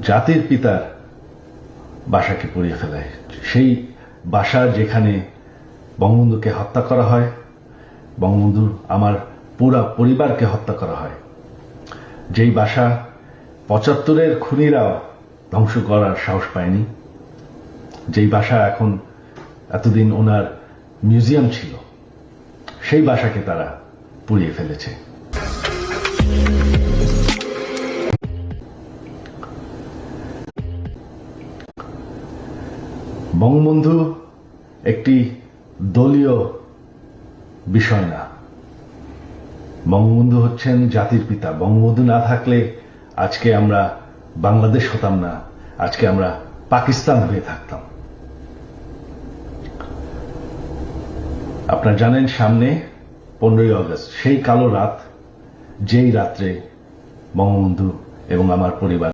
জাতির পিতার বাসাকে পুড়িয়ে ফেলে, সেই বাসা যেখানে বঙ্গবন্ধুকে হত্যা করা হয়, বঙ্গবন্ধু আমার পুরা পরিবারকে হত্যা করা হয়, যেই বাসা ৭৫-এর খুনিরাও ধ্বংস করার সাহস পায়নি, যেই বাসা এখন এতদিন ওনার মিউজিয়াম ছিল, সেই বাসাকে তারা পুড়িয়ে ফেলেছে। বঙ্গবন্ধু একটি দলীয় বিষয় না, বঙ্গবন্ধু হচ্ছেন জাতির পিতা। বঙ্গবন্ধু না থাকলে আজকে আমরা বাংলাদেশ হতাম না, আজকে আমরা পাকিস্তান হয়ে থাকতাম। আপনারা জানেন সামনে 15ই আগস্ট, সেই কালো রাত, যেই রাত্রে বঙ্গবন্ধু এবং আমার পরিবার